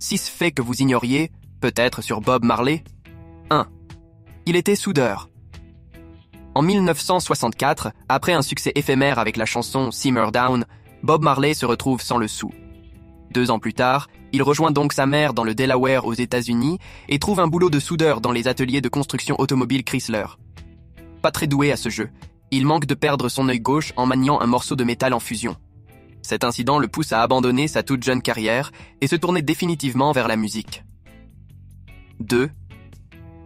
6 faits que vous ignoriez, peut-être sur Bob Marley. 1. Il était soudeur. En 1964, après un succès éphémère avec la chanson Simmer Down, Bob Marley se retrouve sans le sou. 2 ans plus tard, il rejoint donc sa mère dans le Delaware aux États-Unis et trouve un boulot de soudeur dans les ateliers de construction automobile Chrysler. Pas très doué à ce jeu, il manque de perdre son œil gauche en maniant un morceau de métal en fusion. Cet incident le pousse à abandonner sa toute jeune carrière et se tourner définitivement vers la musique. 2.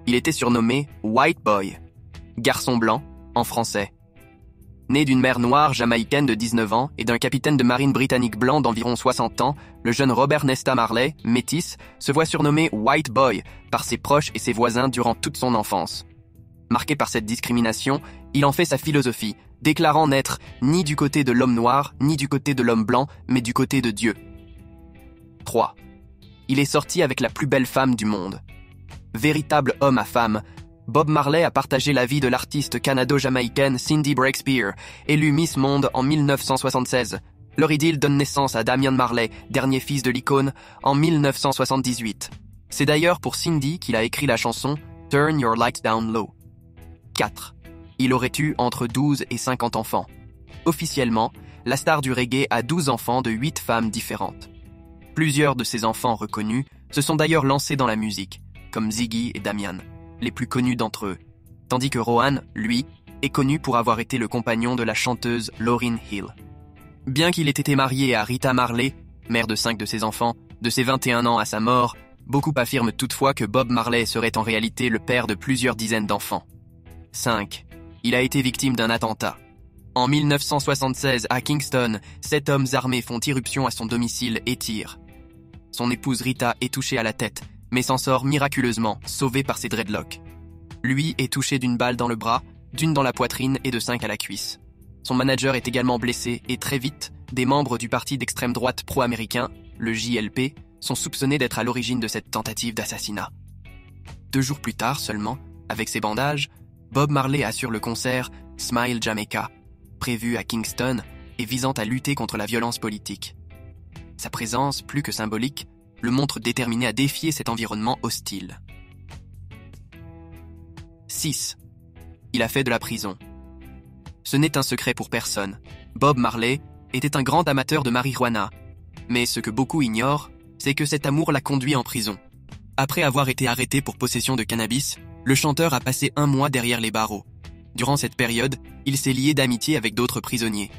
Il était surnommé White Boy, garçon blanc en français. Né d'une mère noire jamaïcaine de 19 ans et d'un capitaine de marine britannique blanc d'environ 60 ans, le jeune Robert Nesta Marley, métis, se voit surnommé White Boy par ses proches et ses voisins durant toute son enfance. Marqué par cette discrimination, il en fait sa philosophie, déclarant n'être ni du côté de l'homme noir, ni du côté de l'homme blanc, mais du côté de Dieu. 3. Il est sorti avec la plus belle femme du monde. Véritable homme à femme, Bob Marley a partagé la vie de l'artiste canado-jamaïcaine Cindy Breakspear, élue Miss Monde en 1976. Leur idylle donne naissance à Damian Marley, dernier fils de l'icône, en 1978. C'est d'ailleurs pour Cindy qu'il a écrit la chanson « Turn Your Lights Down Low ». 4. Il aurait eu entre 12 et 50 enfants. Officiellement, la star du reggae a 12 enfants de 8 femmes différentes. Plusieurs de ces enfants reconnus se sont d'ailleurs lancés dans la musique, comme Ziggy et Damian, les plus connus d'entre eux, tandis que Rohan, lui, est connu pour avoir été le compagnon de la chanteuse Lauryn Hill. Bien qu'il ait été marié à Rita Marley, mère de 5 de ses enfants, de ses 21 ans à sa mort, beaucoup affirment toutefois que Bob Marley serait en réalité le père de plusieurs dizaines d'enfants. 5. Il a été victime d'un attentat. En 1976, à Kingston, 7 hommes armés font irruption à son domicile et tirent. Son épouse Rita est touchée à la tête, mais s'en sort miraculeusement, sauvée par ses dreadlocks. Lui est touché d'une balle dans le bras, d'une dans la poitrine et de 5 à la cuisse. Son manager est également blessé et très vite, des membres du parti d'extrême droite pro-américain, le JLP, sont soupçonnés d'être à l'origine de cette tentative d'assassinat. 2 jours plus tard seulement, avec ses bandages, Bob Marley assure le concert Smile Jamaica, prévu à Kingston et visant à lutter contre la violence politique. Sa présence, plus que symbolique, le montre déterminé à défier cet environnement hostile. 6. Il a fait de la prison. Ce n'est un secret pour personne. Bob Marley était un grand amateur de marijuana. Mais ce que beaucoup ignorent, c'est que cet amour l'a conduit en prison. Après avoir été arrêté pour possession de cannabis, le chanteur a passé 1 mois derrière les barreaux. Durant cette période, il s'est lié d'amitié avec d'autres prisonniers,